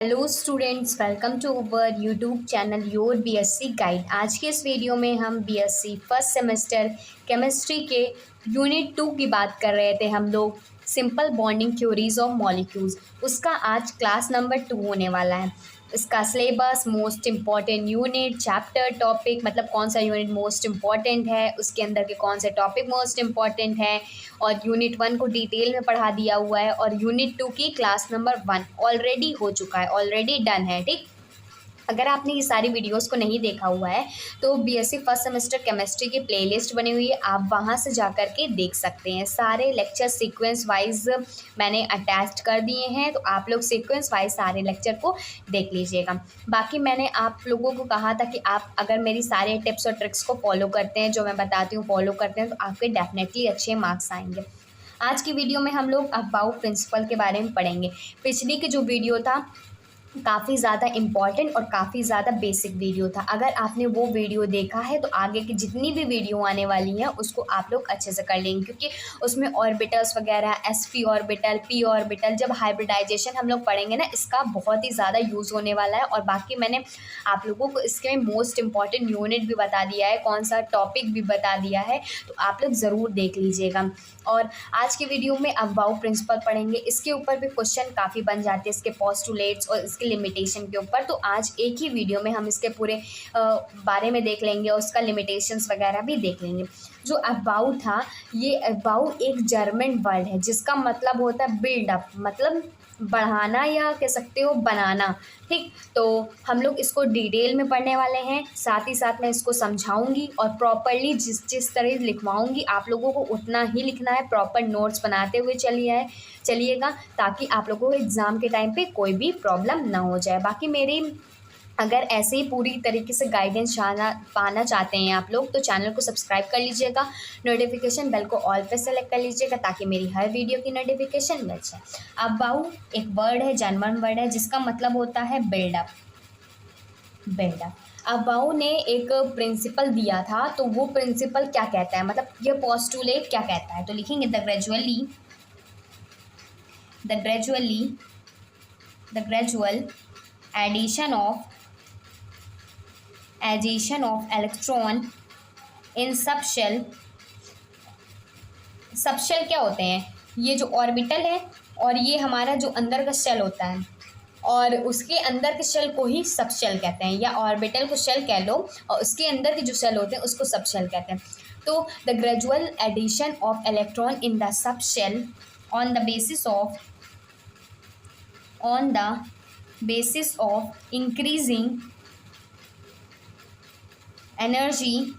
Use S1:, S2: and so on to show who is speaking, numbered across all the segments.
S1: Hello students, welcome to our YouTube channel your BSc guide. आज के इस video में हम बीएससी फर्स्ट सेमेस्टर केमिस्ट्री के यूनिट 2 की बात कर रहे थे। हम लोग simple bonding theories of molecules, उसका आज क्लास नंबर 2 होने वाला है। इसका syllabus, most important unit, chapter, topic, मतलब कौन सा यूनिट मोस्ट इम्पॉर्टेंट है, उसके अंदर के कौन से टॉपिक मोस्ट इम्पॉर्टेंट है, और यूनिट 1 को डिटेल में पढ़ा दिया हुआ है। और यूनिट 2 की क्लास नंबर 1 ऑलरेडी हो चुका है, ऑलरेडी डन है। ठीक, अगर आपने ये सारी वीडियोस को नहीं देखा हुआ है तो बीएससी फर्स्ट सेमेस्टर केमिस्ट्री की प्लेलिस्ट बनी हुई है, आप वहाँ से जा कर के देख सकते हैं। सारे लेक्चर सीक्वेंस वाइज मैंने अटैच कर दिए हैं, तो आप लोग सीक्वेंस वाइज सारे लेक्चर को देख लीजिएगा। बाकी मैंने आप लोगों को कहा था कि आप अगर मेरी सारे टिप्स और ट्रिक्स को फॉलो करते हैं, जो मैं बताती हूँ फॉलो करते हैं, तो आपके डेफिनेटली अच्छे मार्क्स आएंगे। आज की वीडियो में हम लोग अबाउट प्रिंसिपल के बारे में पढ़ेंगे। पिछली की जो वीडियो था काफ़ी ज़्यादा इम्पॉर्टेंट और काफ़ी ज़्यादा बेसिक वीडियो था। अगर आपने वो वीडियो देखा है तो आगे की जितनी भी वीडियो आने वाली हैं उसको आप लोग अच्छे से कर लेंगे, क्योंकि उसमें ऑर्बिटल्स वगैरह, sp ऑर्बिटल, p ऑर्बिटल, जब हाइब्रिडाइजेशन हम लोग पढ़ेंगे ना, इसका बहुत ही ज़्यादा यूज़ होने वाला है। और बाकी मैंने आप लोगों को इसके मोस्ट इम्पॉर्टेंट यूनिट भी बता दिया है, कौन सा टॉपिक भी बता दिया है, तो आप लोग ज़रूर देख लीजिएगा। और आज के वीडियो में अबाउट प्रिंसिपल पढ़ेंगे, इसके ऊपर भी क्वेश्चन काफ़ी बन जाते हैं, इसके पोस्टुलेट्स और इसके लिमिटेशन के ऊपर। तो आज एक ही वीडियो में हम इसके पूरे बारे में देख लेंगे और उसका लिमिटेशंस वगैरह भी देख लेंगे। जो अबाउट था, ये अबाउट एक जर्मन वर्ड है जिसका मतलब होता है बिल्डअप, मतलब बढ़ाना या कह सकते हो बनाना। ठीक, तो हम लोग इसको डिटेल में पढ़ने वाले हैं, साथ ही साथ मैं इसको समझाऊंगी और प्रॉपरली जिस तरह लिखवाऊंगी आप लोगों को उतना ही लिखना है। प्रॉपर नोट्स बनाते हुए चलिएगा, ताकि आप लोगों को एग्ज़ाम के टाइम पे कोई भी प्रॉब्लम ना हो जाए। बाकी मेरी अगर ऐसे ही पूरी तरीके से गाइडेंस पाना चाहते हैं आप लोग, तो चैनल को सब्सक्राइब कर लीजिएगा, नोटिफिकेशन बेल को ऑल पे सेलेक्ट कर लीजिएगा, ताकि मेरी हर वीडियो की नोटिफिकेशन मिल जाए। अबाउट एक वर्ड है, जर्मन वर्ड है, जिसका मतलब होता है बिल्डअप। बिल्डअप अबाउ ने एक प्रिंसिपल दिया था, तो वो प्रिंसिपल क्या कहता है, मतलब ये पोस्टुलेट क्या कहता है, तो लिखेंगे the gradual addition of electron in subshell. Subshell क्या होते हैं, ये जो ऑर्बिटल है और ये हमारा जो अंदर का शेल होता है, और उसके अंदर के शेल को ही सबशेल कहते हैं, या ऑर्बिटल को शेल कह लो और उसके अंदर के जो शेल होते हैं उसको सबशेल कहते हैं। तो the gradual addition of electron in the subshell on the basis of increasing energy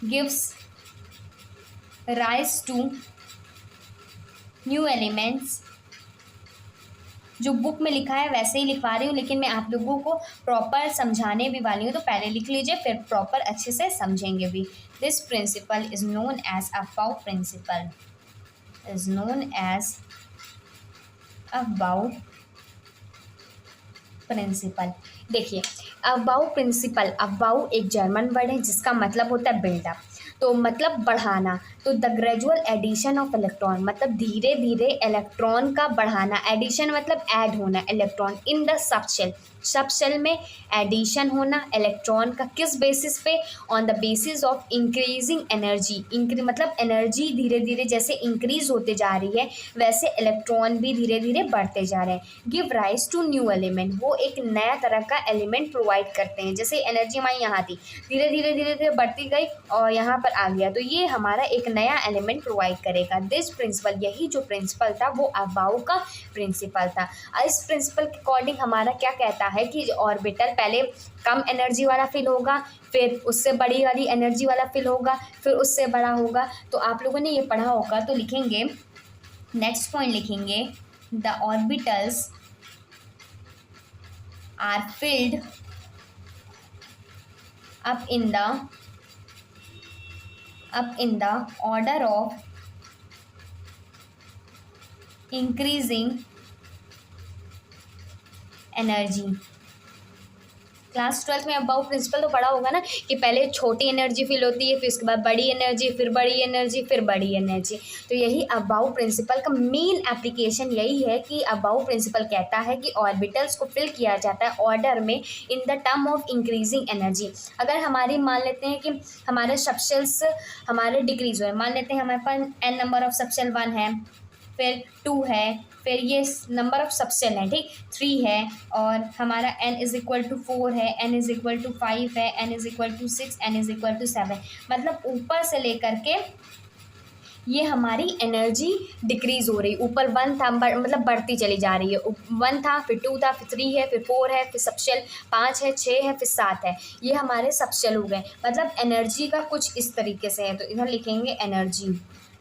S1: gives rise to new elements। जो बुक में लिखा है वैसे ही लिखवा रही हूँ, लेकिन मैं आप लोगों को प्रॉपर समझाने भी वाली हूँ, तो पहले लिख लीजिए फिर प्रॉपर अच्छे से समझेंगे भी। This principle is known as aufbau principle. देखिए, अबाउट एक जर्मन वर्ड है जिसका मतलब होता है बिल्डअप, तो मतलब बढ़ाना। तो the gradual addition of electron मतलब धीरे धीरे इलेक्ट्रॉन का बढ़ाना, एडिशन मतलब ऐड होना electron, in the subshell, subshell में एडिशन होना इलेक्ट्रॉन का, किस बेसिस पे, on the basis of increasing energy. मतलब एनर्जी धीरे धीरे जैसे इंक्रीज होते जा रही है वैसे इलेक्ट्रॉन भी धीरे धीरे बढ़ते जा रहे हैं। Give rise to new element, वो एक नया तरह का एलिमेंट प्रोवाइड करते हैं। जैसे एनर्जी हमारी यहाँ थी, धीरे धीरे धीरे धीरे बढ़ती गई और यहाँ पर आ गया, तो ये हमारा एक नया एलिमेंट प्रोवाइड करेगा। दिस प्रिंसिपल, यही जो प्रिंसिपल था वो अबाउट का प्रिंसिपल था। इस प्रिंसिपल के अकॉर्डिंग हमारा क्या कहता है कि ऑर्बिटल पहले कम एनर्जी वाला फिल होगा, फिर उससे बड़ी वाली एनर्जी वाला फिल होगा, फिर उससे बड़ा होगा। तो आप लोगों ने ये पढ़ा होगा, तो लिखेंगे नेक्स्ट पॉइंट, लिखेंगे the orbitals are filled up in the order of increasing energy। Class 12 में अबाउट प्रिंसिपल तो पढ़ा होगा ना कि पहले छोटी एनर्जी फील होती है, फिर उसके बाद बड़ी एनर्जी, फिर बड़ी एनर्जी, फिर बड़ी एनर्जी। तो यही अबाउट प्रिंसिपल का मेन एप्लीकेशन यही है कि अबाउट प्रिंसिपल कहता है कि ऑर्बिटल्स को फिल किया जाता है ऑर्डर में in the term of increasing energy. अगर हमारी मान लेते हैं कि हमारे सबशेल्स हमारे डिक्रीज हुए, मान लेते हैं हमारे पास n नंबर ऑफ सबशेल 1 है, फिर 2 है, फिर ये नंबर ऑफ सबसेल है, ठीक, 3 है, और हमारा n इज इक्वल टू 4 है, n इज इक्वल टू 5 है, n is equal to 6, n is equal to 7। मतलब ऊपर से लेकर के ये हमारी एनर्जी डिक्रीज हो रही, ऊपर 1 था मतलब बढ़ती चली जा रही है। 1 था, फिर 2 था, फिर 3 है, फिर 4 है, फिर सबशेल 5 है, 6 है, फिर 7 है। ये हमारे सबशेल हो गए। मतलब एनर्जी का कुछ इस तरीके से है, तो इधर लिखेंगे एनर्जी,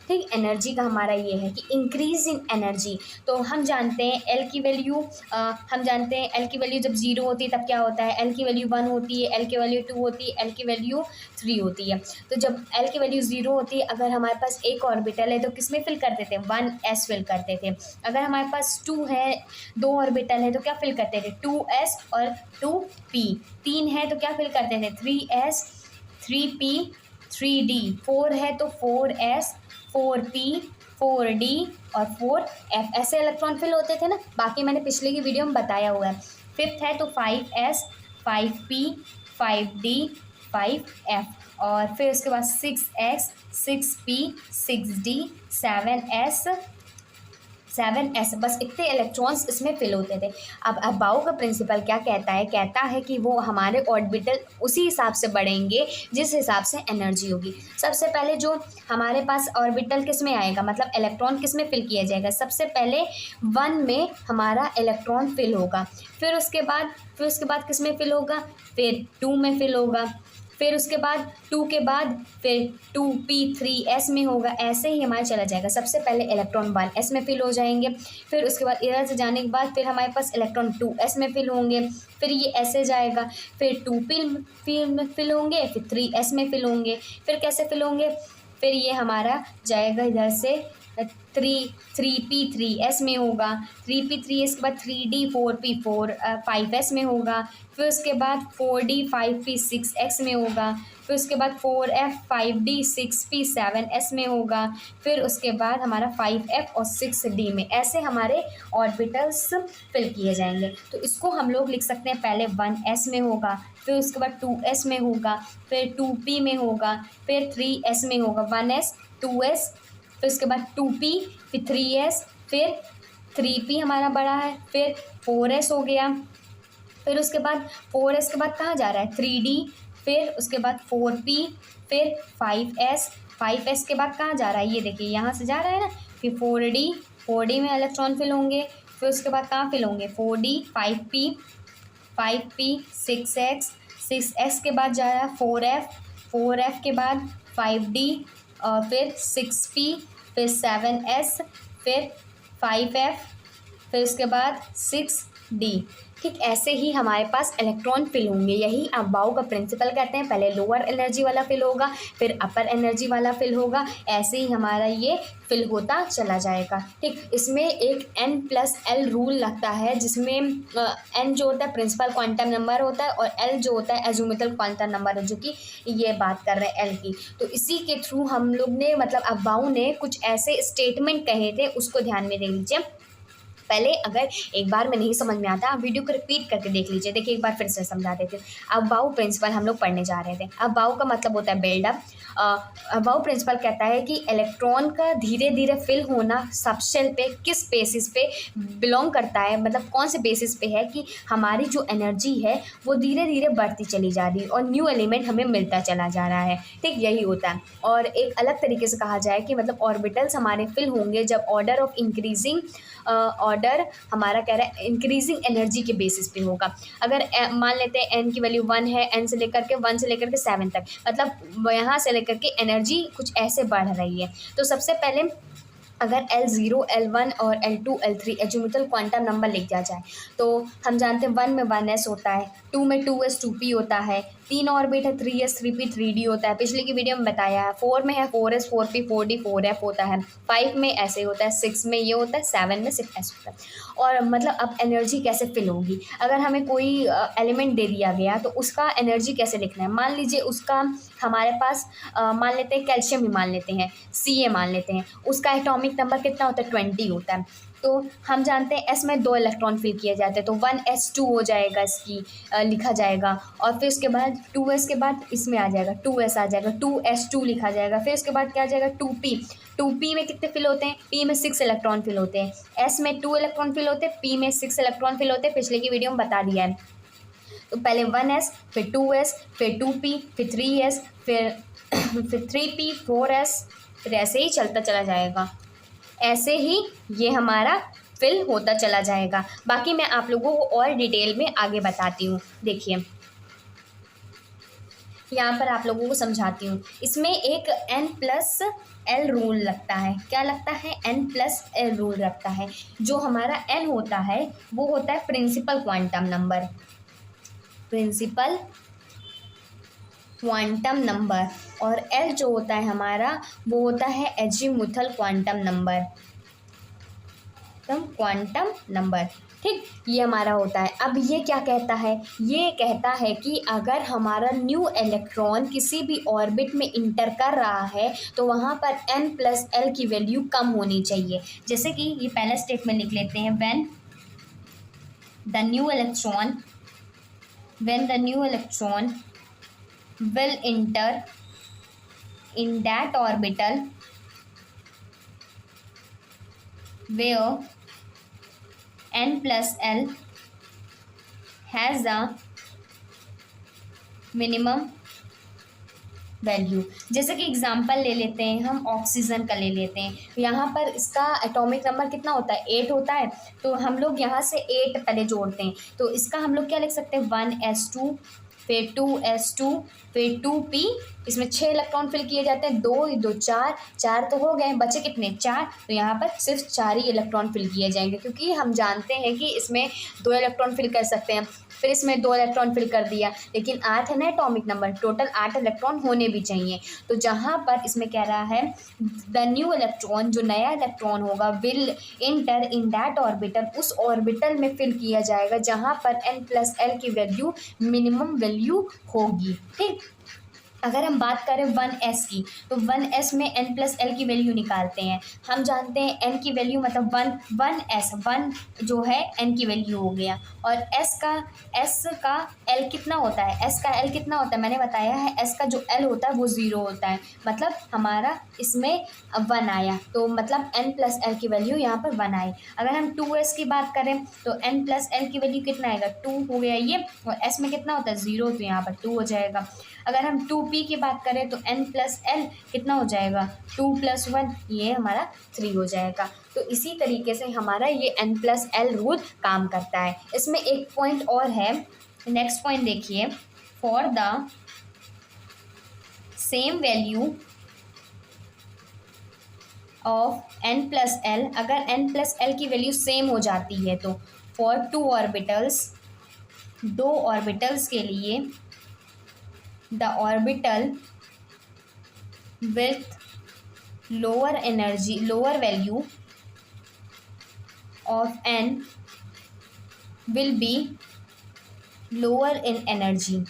S1: ठीक। एनर्जी का हमारा ये है कि इंक्रीज इन एनर्जी। तो हम जानते हैं एल की वैल्यू, हम जानते हैं एल की वैल्यू जब 0 होती है तब क्या होता है, एल की वैल्यू 1 होती है, एल की वैल्यू 2 होती है, एल की वैल्यू 3 होती है। तो जब एल की वैल्यू 0 होती है, अगर हमारे पास एक ऑर्बिटल है तो किस में फिल करते थे, 1s फिल करते थे। अगर हमारे पास 2 है, 2 ऑर्बिटल है तो क्या फिल करते थे, 2s और 2p। 3 है तो क्या फिल करते थे, 3s 3p 3d। 4 है तो 4s 4p 4d और 4f, ऐसे इलेक्ट्रॉन फिल होते थे ना। बाकी मैंने पिछले की वीडियो में बताया हुआ है। 5th है तो 5s 5p 5d 5f, और फिर उसके बाद 6x 6p 6d 7s, बस इतने इलेक्ट्रॉन्स इसमें फिल होते थे। अब अबाउ का प्रिंसिपल क्या कहता है, कहता है कि वो हमारे ऑर्बिटल उसी हिसाब से बढ़ेंगे जिस हिसाब से एनर्जी होगी। सबसे पहले जो हमारे पास ऑर्बिटल किस में आएगा, मतलब इलेक्ट्रॉन किस में फिल किया जाएगा, सबसे पहले 1 में हमारा इलेक्ट्रॉन फिल होगा, फिर उसके बाद किस में फिल होगा, फिर 2 में फिल होगा, फिर उसके बाद 2 के बाद फिर 2p 3s में होगा। ऐसे ही हमारा चला जाएगा। सबसे पहले इलेक्ट्रॉन 1s में फिल हो जाएंगे, फिर उसके बाद इधर से जाने के बाद फिर हमारे पास इलेक्ट्रॉन 2s में फिल होंगे, फिर ये ऐसे जाएगा, फिर 2p में फिल होंगे, फिर 3s में फिल होंगे, फिर कैसे फिल होंगे, फिर ये हमारा जाएगा इधर से 3p 3s में होगा, 3p 3s के बाद 3d 4p 5s में होगा, फिर उसके बाद 4d 5p 6x में होगा, फिर उसके बाद 4f 5d 6p 7s में होगा, फिर उसके बाद हमारा 5f और 6d में। ऐसे हमारे ऑर्बिटल्स फिल किए जाएंगे। तो इसको हम लोग लिख सकते हैं, पहले 1s में होगा, फिर उसके बाद 2s में होगा, फिर 2p में होगा, फिर 3s में होगा, 1s 2s, फिर उसके बाद 2p, फिर 3s, फिर 3p हमारा बड़ा है, फिर 4s हो गया, फिर उसके बाद 4s के बाद कहाँ जा रहा है, 3d, फिर उसके बाद 4p, फिर 5s के बाद कहाँ जा रहा है, ये देखिए यहाँ से जा रहा है ना, फिर 4d में इलेक्ट्रॉन फिल होंगे, फिर उसके बाद कहाँ फिल होंगे, 4d 5p 6x के बाद जा रहा है 4f के बाद 5d, और फिर 6p, फिर 7s, फिर 5f, फिर उसके बाद 6d। ठीक, ऐसे ही हमारे पास इलेक्ट्रॉन फिल होंगे। यही अबाउ का प्रिंसिपल कहते हैं। पहले लोअर एनर्जी वाला फिल होगा, फिर अपर एनर्जी वाला फिल होगा, ऐसे ही हमारा ये फिल होता चला जाएगा। ठीक, इसमें एक n+l रूल लगता है, जिसमें n जो होता है प्रिंसिपल क्वांटम नंबर होता है, और l जो होता है एज़ोम्यूथल क्वांटम नंबर है, जो कि ये बात कर रहे हैं l की। तो इसी के थ्रू हम लोग ने, मतलब अबाउ ने कुछ ऐसे स्टेटमेंट कहे थे, उसको ध्यान में दे लीजिए। पहले अगर एक बार में नहीं समझ में आता, आप वीडियो को रिपीट करके देख लीजिए। देखिए, एक बार फिर से समझा देते हैं। अबाउ प्रिंसिपल हम लोग पढ़ने जा रहे थे। अबाउ का मतलब होता है बिल्डअप। अबाउ प्रिंसिपल कहता है कि इलेक्ट्रॉन का धीरे धीरे फिल होना सबशेल पे किस बेसिस पे बिलोंग करता है, मतलब कौन से बेसिस पे है कि हमारी जो एनर्जी है वो धीरे धीरे बढ़ती चली जा रही है और न्यू एलिमेंट हमें मिलता चला जा रहा है। ठीक, यही होता है। और एक अलग तरीके से कहा जाए कि मतलब ऑर्बिटल्स हमारे फिल होंगे जब ऑर्डर ऑफ इंक्रीजिंग ऑर्डर हमारा कह रहा है इंक्रीजिंग एनर्जी के बेसिस पे होगा। अगर मान लेते हैं n की वैल्यू 1 है, n से लेकर के 1 से लेकर के 7 तक, मतलब यहाँ से लेकर के एनर्जी कुछ ऐसे बढ़ रही है। तो सबसे पहले अगर L0, L1 और L2, L3 एज़ोम्यूथल क्वांटम नंबर लिख दिया जाए, तो हम जानते हैं 1 में 1s होता है, 2 में 2s 2p होता है, 3 ऑर्बिट है 3s 3p 3d होता है, पिछले की वीडियो में बताया है। 4 में है 4s 4p 4d 4f होता है, 5 में ऐसे होता है, 6 में ये होता है, 7 में 6s होता है। और मतलब अब एनर्जी कैसे फिल होगी, अगर हमें कोई एलिमेंट दे दिया गया तो उसका एनर्जी कैसे लिखना है। मान लीजिए उसका हमारे पास मान लेते हैं कैल्शियम ही मान लेते हैं, Ca मान लेते हैं, उसका एटॉमिक नंबर कितना होता है 20 होता है। तो हम जानते हैं S में 2 इलेक्ट्रॉन फिल किए जाते हैं, तो 1s2 हो जाएगा इसकी लिखा जाएगा। और फिर उसके बाद 2s के बाद इसमें आ जाएगा 2s आ जाएगा, 2s2 लिखा जाएगा। फिर उसके बाद क्या आ जाएगा 2p, 2p में कितने फिल होते हैं, p में 6 इलेक्ट्रॉन फिल होते हैं, s में 2 इलेक्ट्रॉन फिल होते हैं, p में 6 इलेक्ट्रॉन फिल होते हैं, पिछले की वीडियो में बता दिया है। तो पहले 1s फिर 2s फिर 2p फिर 3s फिर 3p 4s, फिर ऐसे ही चलता चला जाएगा, ऐसे ही ये हमारा फिल होता चला जाएगा। बाकी मैं आप लोगों को और डिटेल में आगे बताती हूँ। देखिए यहाँ पर आप लोगों को समझाती हूँ। इसमें एक n+l रूल लगता है। क्या लगता है, n+l रूल लगता है। जो हमारा n होता है वो होता है principal quantum number, principal quantum number, और l जो होता है हमारा वो होता है azimuthal quantum number, quantum number. ठीक, ये हमारा होता है। अब ये क्या कहता है, ये कहता है कि अगर हमारा न्यू इलेक्ट्रॉन किसी भी ऑर्बिट में इंटर कर रहा है तो वहाँ पर n+l की वैल्यू कम होनी चाहिए। जैसे कि ये पहला स्टेटमेंट लिख लेते हैं, when the new electron will enter in that orbital where n+l has a minimum value. जैसे कि एग्जांपल ले लेते हैं हम, ऑक्सीजन का ले लेते हैं। यहाँ पर इसका एटॉमिक नंबर कितना होता है, 8 होता है। तो हम लोग यहाँ से 8 पहले जोड़ते हैं, तो इसका हम लोग क्या लिख सकते हैं, 1s2 फिर 2s2 फिर 2p, इसमें 6 इलेक्ट्रॉन फिल किए जाते हैं, 2 2 4 4 तो हो गए, बचे कितने 4। तो यहाँ पर सिर्फ 4 ही इलेक्ट्रॉन फिल किए जाएंगे, क्योंकि हम जानते हैं कि इसमें 2 इलेक्ट्रॉन फिल कर सकते हैं। फिर इसमें 2 इलेक्ट्रॉन फिल कर दिया, लेकिन 8 है ना एटॉमिक नंबर, टोटल 8 इलेक्ट्रॉन होने भी चाहिए। तो जहाँ पर इसमें कह रहा है द न्यू इलेक्ट्रॉन, जो नया इलेक्ट्रॉन होगा, will inter in that orbital, उस ऑर्बिटल में फिल किया जाएगा जहाँ पर n+l की वैल्यू मिनिमम वैल्यू होगी। ठीक, अगर हम बात करें 1s की, तो 1s में n+l की वैल्यू निकालते हैं। हम जानते हैं n की वैल्यू मतलब 1 जो है n की वैल्यू हो गया, और s का l कितना होता है, s का l कितना होता है मैंने बताया है, s का जो l होता है वो 0 होता है, मतलब हमारा इसमें 1 आया, तो मतलब n+l की वैल्यू यहाँ पर 1 आई। अगर हम 2s की बात करें तो n+l की वैल्यू कितना आएगा, 2 हो गया ये, और s में कितना होता है 0, तो यहाँ पर 2 हो जाएगा। अगर हम 2p की बात करें तो n+l कितना हो जाएगा, 2 + 1, ये हमारा 3 हो जाएगा। तो इसी तरीके से हमारा ये n+l रूल काम करता है। इसमें एक पॉइंट और है, नेक्स्ट पॉइंट देखिए, for the same value of n+l, अगर n+l की वैल्यू सेम हो जाती है तो फॉर 2 ऑर्बिटल्स के लिए the orbital with lower value of n will be lower in energy।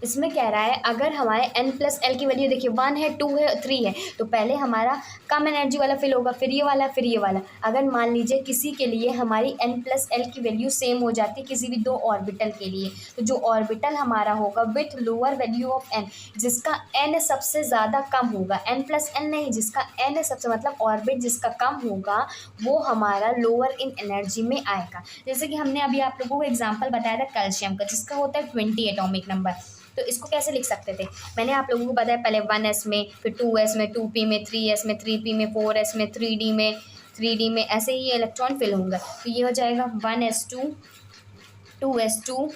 S1: इसमें कह रहा है अगर हमारे n+l की वैल्यू देखिए 1 है 2 है 3 है, तो पहले हमारा कम एनर्जी वाला फिल होगा, फिर ये वाला, फिर ये वाला। अगर मान लीजिए किसी के लिए हमारी n+l की वैल्यू सेम हो जाती है किसी भी 2 ऑर्बिटल के लिए, तो जो ऑर्बिटल हमारा होगा with lower value of n, जिसका n सबसे ज़्यादा कम होगा, n+l नहीं, जिसका n सबसे मतलब ऑर्बिट जिसका कम होगा वो हमारा लोअर इन एनर्जी में आएगा। जैसे कि हमने अभी आप लोगों को एग्जाम्पल बताया था कैल्शियम का, जिसका होता है 20 एटॉमिक नंबर। तो इसको कैसे लिख सकते थे, मैंने आप लोगों को बताया पहले 1s में, फिर 2s में, 2p में, 3s में, 3p में, 4s में, 3d में ऐसे ही इलेक्ट्रॉन फिल होंगे। तो ये हो जाएगा 1s2 2s2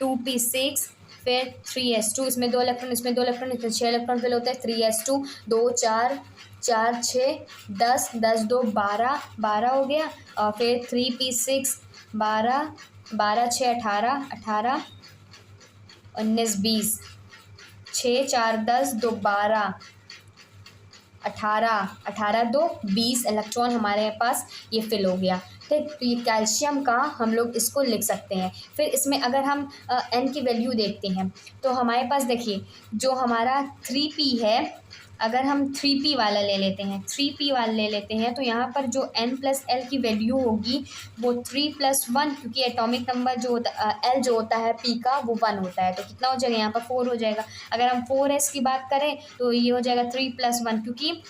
S1: 2p6 फिर 3s2, इसमें 2 इलेक्ट्रॉन, इसमें 2 इलेक्ट्रॉन, इसमें 6 इलेक्ट्रॉन फिल होता है। 3s2 2 4 4 6 10 10 2 12 12 हो गया, और फिर 3p6 12 12 6 18 18 19 20, 6 4 10 2 12, 18, 18 2 20 इलेक्ट्रॉन हमारे पास ये फिल हो गया। ठीक, तो ये कैल्शियम का हम लोग इसको लिख सकते हैं। फिर इसमें अगर हम एन की वैल्यू देखते हैं तो हमारे पास देखिए जो हमारा 3p है, अगर हम 3p वाला ले लेते हैं, 3p वाला ले लेते हैं तो यहाँ पर जो n+l की वैल्यू होगी वो 3+1, क्योंकि एटॉमिक नंबर जो होता l जो होता है p का वो 1 होता है, तो कितना हो जाएगा यहाँ पर 4 हो जाएगा। अगर हम 4s की बात करें तो ये हो जाएगा 3+1, क्योंकि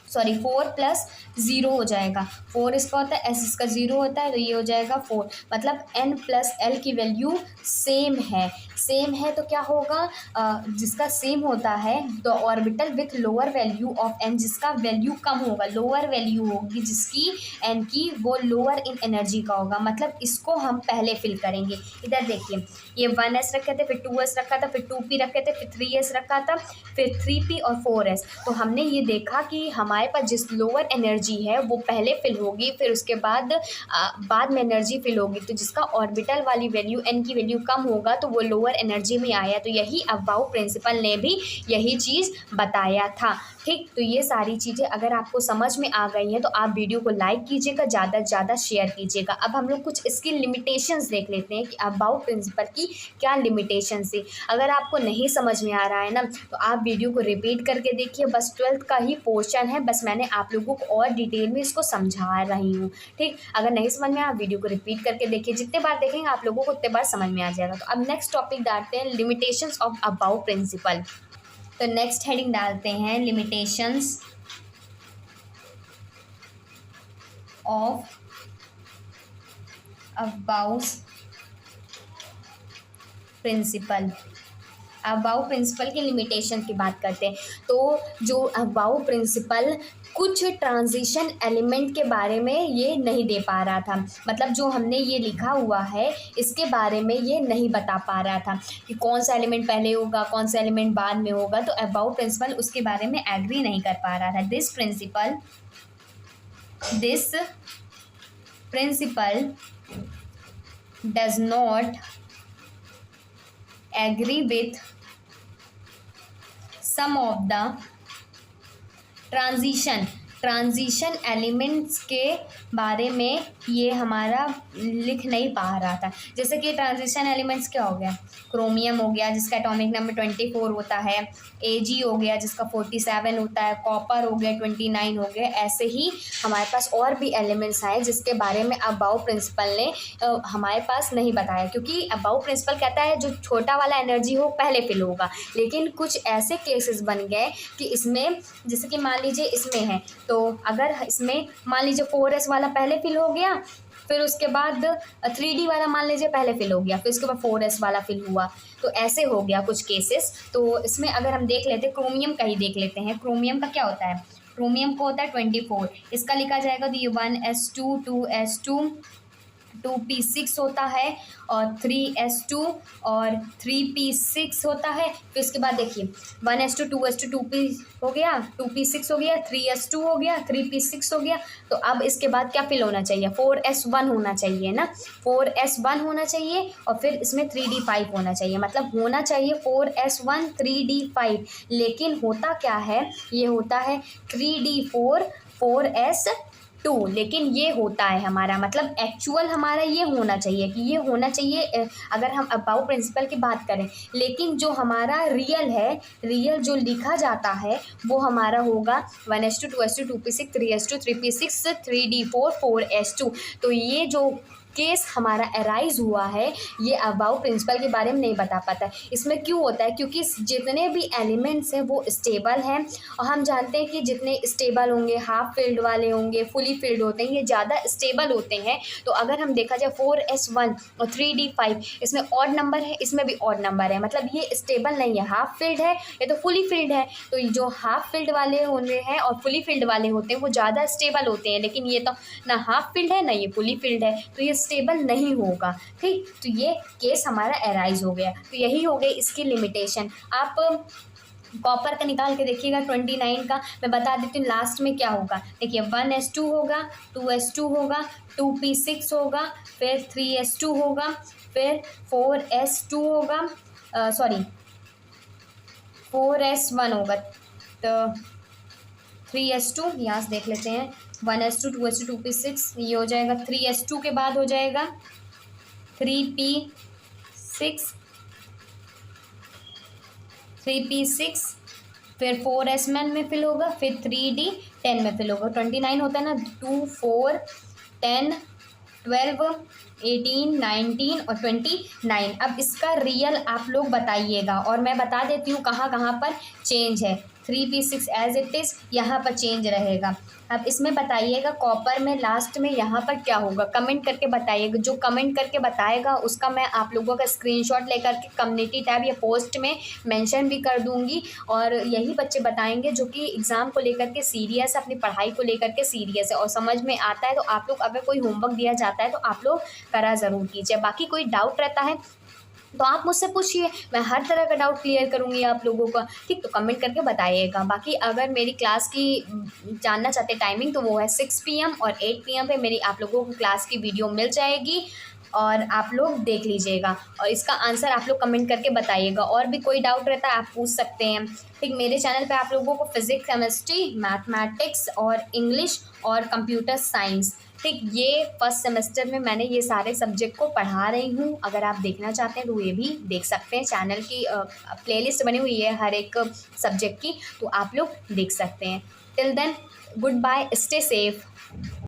S1: 4+0 हो जाएगा। 4 इसका होता है, s इसका 0 होता है, तो ये हो जाएगा 4। मतलब n+l की वैल्यू सेम है तो क्या होगा, जिसका सेम होता है the orbital with lower value of n, जिसका वैल्यू कम होगा, लोअर वैल्यू होगी जिसकी n की, वो लोअर इन एनर्जी का होगा। मतलब इसको हम पहले फिल करेंगे। इधर देखिए ये 1s रखे थे, फिर 2s रखा था, फिर 2p रखे थे, फिर 3s रखा था, फिर 3p और 4s। तो हमने ये देखा कि हमारे पास जिस लोअर एनर्जी है वो पहले फिल होगी, फिर उसके बाद में एनर्जी फिल होगी। तो जिसका ऑर्बिटल वाली वैल्यू n की वैल्यू कम होगा तो वो लोअर एनर्जी में आया। तो यही अबाउ प्रिंसिपल ने भी यही चीज़ बताया था। ठीक, तो ये सारी चीज़ें अगर आपको समझ में आ गई हैं तो आप वीडियो को लाइक कीजिएगा, ज़्यादा से ज़्यादा शेयर कीजिएगा। अब हम लोग कुछ इसकी लिमिटेशंस देख लेते हैं कि अबाउ प्रिंसिपल की क्या लिमिटेशंस है। अगर आपको नहीं समझ में आ रहा है ना तो आप वीडियो को रिपीट करके देखिए, बस 12th का ही पोर्शन है, बस मैंने आप लोगों को और डिटेल में इसको समझा रही हूँ। ठीक, अगर नहीं समझ में आया आप वीडियो को रिपीट करके देखिए, जितने बार देखेंगे आप लोगों को उतने बार समझ में आ जाएगा। तो अब नेक्स्ट टॉपिक डालते हैं लिमिटेशंस ऑफ अबाउ प्रिंसिपल। तो नेक्स्ट हेडिंग डालते हैं limitations of aufbau principle. Aufbau principle की लिमिटेशन की बात करते हैं। तो जो अबाउ प्रिंसिपल कुछ ट्रांजिशन एलिमेंट के बारे में ये नहीं दे पा रहा था, मतलब जो हमने ये लिखा हुआ है इसके बारे में ये नहीं बता पा रहा था कि कौन सा एलिमेंट पहले होगा, कौन सा एलिमेंट बाद में होगा। तो अबाउ प्रिंसिपल उसके बारे में एग्री नहीं कर पा रहा था। This principle does not agree with some of the transition elements के बारे में ये हमारा लिख नहीं पा रहा था। जैसे कि ट्रांजिशन एलिमेंट्स क्या हो गया, क्रोमियम हो गया जिसका एटॉमिक नंबर 24 होता है, Ag हो गया जिसका 47 होता है, कॉपर हो गया 29 हो गया। ऐसे ही हमारे पास और भी एलिमेंट्स आए जिसके बारे में अबाउ प्रिंसिपल ने हमारे पास नहीं बताया, क्योंकि अबाउ प्रिंसिपल कहता है जो छोटा वाला एनर्जी हो पहले फिल होगा। लेकिन कुछ ऐसे केसेस बन गए कि इसमें, जैसे कि मान लीजिए इसमें है, तो अगर इसमें मान लीजिए 4s वाला पहले फिल हो गया, फिर उसके बाद 3d वाला मान लीजिए पहले फिल हो गया, फिर उसके बाद 4s वाला फिल हुआ, तो ऐसे हो गया कुछ केसेस। तो इसमें अगर हम देख लेते हैं क्रोमियम का ही देख लेते हैं। क्रोमियम का क्या होता है, क्रोमियम को होता है 24, इसका लिखा जाएगा तो ये 1s2 2s2 2p6 होता है और 3s2 और 3p6 होता है। फिर इसके बाद देखिए 1s2 2s2 2p हो गया, 2p6 हो गया, 3s2 हो गया, 3p6 हो गया। तो अब इसके बाद क्या फिल होना चाहिए, 4s1 होना चाहिए ना, 4s1 होना चाहिए और फिर इसमें 3d5 होना चाहिए। मतलब होना चाहिए 4s1 3d5, लेकिन होता क्या है, ये होता है 3d4 4s2, लेकिन ये होता है हमारा, मतलब एक्चुअल हमारा ये होना चाहिए कि ये होना चाहिए अगर हम अबाउ प्रिंसिपल की बात करें। लेकिन जो हमारा रियल है, रियल जो लिखा जाता है वो हमारा होगा 1s2 2s2 2p6 3s2 3p6 3d4 4s2। तो ये जो केस हमारा अराइज हुआ है ये अबाउ प्रिंसिपल के बारे में नहीं बता पाता है। इसमें क्यों होता है, क्योंकि जितने भी एलिमेंट्स हैं वो स्टेबल हैं और हम जानते हैं कि जितने स्टेबल होंगे, हाफ फील्ड वाले होंगे, फुली फील्ड होते हैं, ये ज़्यादा स्टेबल होते हैं। तो अगर हम देखा जाए 4s1 और 3d5, इसमें ऑड नंबर है, इसमें भी ऑड नंबर है, मतलब ये स्टेबल नहीं है, हाफ फील्ड है या तो फुली फील्ड है। तो जो हाफ फील्ड वाले होते हैं और फुली फील्ड वाले होते हैं वो ज़्यादा स्टेबल होते हैं, लेकिन ये तो ना हाफ फील्ड है ना ये फुली फील्ड है, तो ये स्टेबल नहीं होगा। ठीक, तो ये केस हमारा अराइज हो गया। तो यही हो गई इसकी लिमिटेशन। आप कॉपर का निकाल के देखिएगा 29 का, मैं बता देती हूँ लास्ट में क्या होगा। देखिए 1s2 होगा, 2s2 होगा, 2p6 होगा, फिर 3s2 होगा, फिर 4s2 होगा, सॉरी 4s1 होगा, तो 3s2 यहाँ से देख लेते हैं, 1s2 2s2 2p6, ये हो जाएगा 3s2 के बाद हो जाएगा 3p6 3p6, फिर 4s1 में फिल होगा, फिर 3d10 में फिल होगा। 29 होता है ना, 2 4 10 12 18 19 और 29। अब इसका रियल आप लोग बताइएगा और मैं बता देती हूँ कहाँ कहाँ पर चेंज है। 3p6 एज इट इज़ यहाँ पर चेंज रहेगा। अब इसमें बताइएगा कॉपर में लास्ट में यहाँ पर क्या होगा, कमेंट करके बताइएगा। जो कमेंट करके बताएगा उसका मैं आप लोगों का स्क्रीनशॉट लेकर के कम्युनिटी टैब या पोस्ट में मेंशन भी कर दूंगी। और यही बच्चे बताएंगे जो कि एग्ज़ाम को लेकर के सीरियस है, अपनी पढ़ाई को लेकर के सीरियस है और समझ में आता है। तो आप लोग अगर कोई होमवर्क दिया जाता है तो आप लोग करा ज़रूर कीजिए। बाकी कोई डाउट रहता है तो आप मुझसे पूछिए, मैं हर तरह का डाउट क्लियर करूँगी आप लोगों का। ठीक, तो कमेंट करके बताइएगा। बाकी अगर मेरी क्लास की जानना चाहते टाइमिंग तो वो है 6 PM और 8 PM पे मेरी आप लोगों को क्लास की वीडियो मिल जाएगी और आप लोग देख लीजिएगा और इसका आंसर आप लोग कमेंट करके बताइएगा। और भी कोई डाउट रहता है आप पूछ सकते हैं। ठीक, मेरे चैनल पे आप लोगों को फिज़िक्स, केमिस्ट्री, मैथमेटिक्स और इंग्लिश और कंप्यूटर साइंस, ठीक, ये फर्स्ट सेमेस्टर में मैंने ये सारे सब्जेक्ट को पढ़ा रही हूँ। अगर आप देखना चाहते हैं तो ये भी देख सकते हैं। चैनल की प्लेलिस्ट बनी हुई है हर एक सब्जेक्ट की, तो आप लोग देख सकते हैं। Till then goodbye, stay safe.